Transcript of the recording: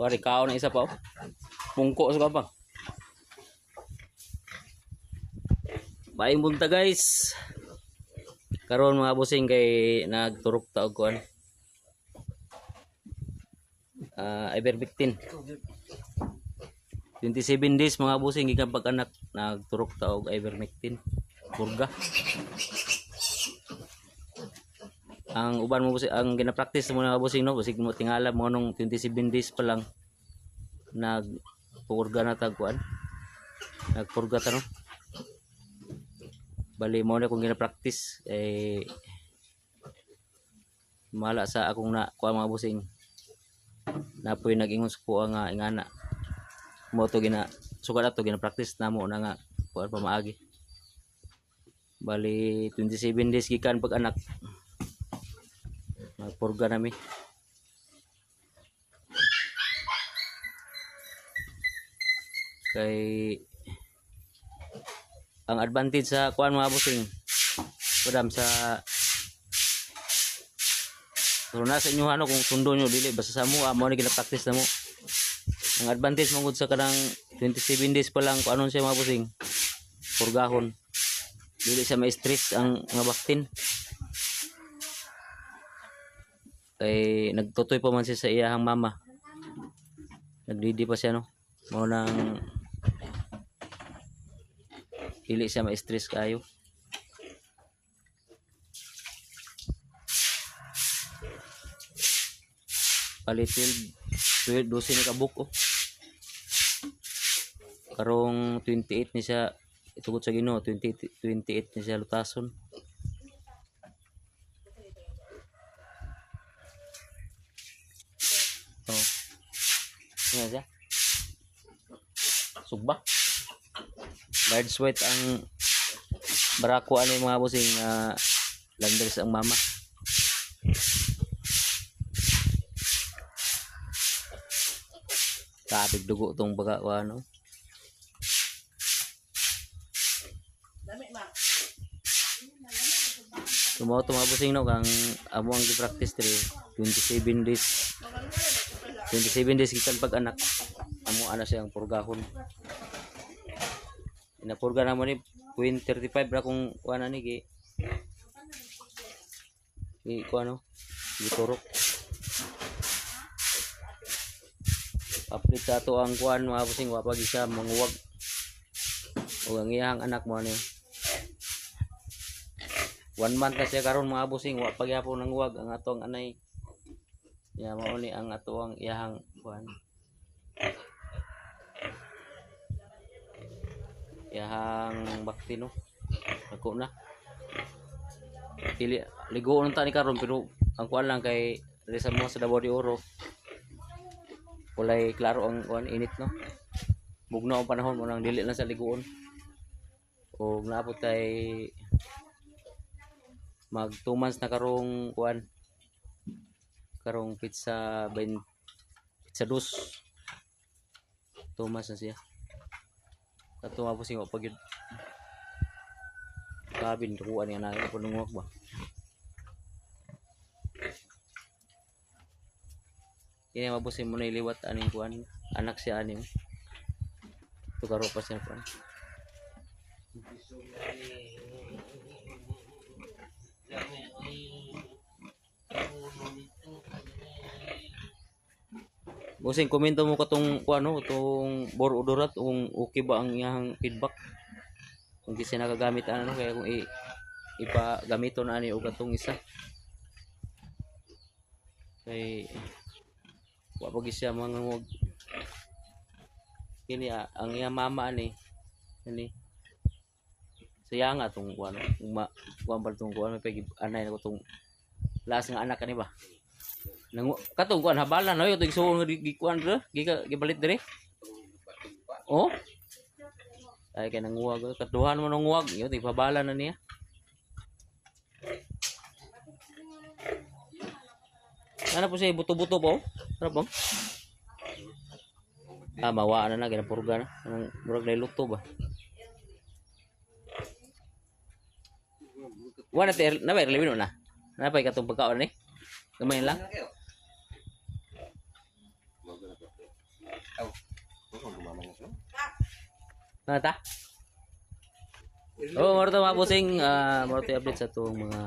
Wari kao na isa pa oh. Pungko sa kapang. Baing bunta guys. Karon mga busing kay nagturok ta og kuan. Ivermectin. 27 days mga busing gikan pag-anak nagturok ta og ivermectin. Purga. Ang uban mo busing ang gina-practice mo na busing no, busing mo tingala mo nung 27 days pa lang nagpurga na tagkuan. Nagpurga ta no. Bali mo na kung gina-practice mala sa akong na kuha mga busing napoy nag-ingon sa kuha nga ingana mo to sukat ato gina-practice namo na nga kuha pa maagi. Bali 27 days gikan pag-anak nagpurga nami. Kay ang advantage sa kuan mga busing padam sa pero nasa inyo ano kung sundo nyo dili basta sa mo amo ni gina-practice na mo. Ang advantage mangud sa kanang 27 days pa lang kung anon siya mga busing purgahon dili siya ma-stress ang mga baktin. Kay nagtutoy pa man siya sa iyahang mama, nagdidi pa siya no, mao nang dili siya ma-stress kayo. Palitil 12 ni kabuk oh. Karong 28 ni siya itugod sa Ginoo 28 ni siya lutason. Oh. Ano siya? Sugba. Bird sweat ang barako ani mga busing landers ang mama. Kabig dugo tong baga ko ano. Tumaw to mga busing no kang amo ang gi-practice diri 27 days. 27 days gikan pag-anak. Amo ana siyang purgahon. Inapurga na mo ni 0.35 ra kung kuan ani gi kuan no giturok. Update sa ato ang kuan mga busing wa pa siya manguwag. O ang iyang anak mo ni 1 month na siya karon mga busing wa pa gyapon nanguwag ang atong anay. Ya mao ni ang ato ang iyang kuan. Iyang bakti no. Ako na. Dili ligo ta ni karon pero ang kuan lang kay resa mo sa Davao de Oro. Kulay klaro ang kuan init no. Bugnaw ang panahon mo nang dili na sa liguon. O naabot kay mag 2 months na karong kuan. Karong pizza 2 months na siya. Kato nga po siya pag yun. Kabin tukuan niya na panungwak ba. Kini mabusin mo na iliwat aning kuan anak siya aning tukaro pa siya kuan. Busing komento mo katong kuan no tong bor odorat kung okay ba ang iyang feedback. Kung di siya nakagamit ano kaya kung ipagamito na ani og katong isa. Kay wa pag siya mangungog. Kini ang iya mama ani saya nga tong kuan kuan ba tong kuan may anay na ko tong last nga anak ani ba nang katong kuan habalan no yung suon nga gikuan ra gibalit dire oh ay kay nanguwag katuhan mo nanguwag yo ipabalan na niya. Ano po siya buto-buto po? Ano po? Mawaan na ginapurga na. Anong murag na iluto ba? Wala na ba irlewin na? Na pa ikatong pagkaon ni? Gamay lang. Nata? Oh, maro to mga bossing, maro to update sa itong mga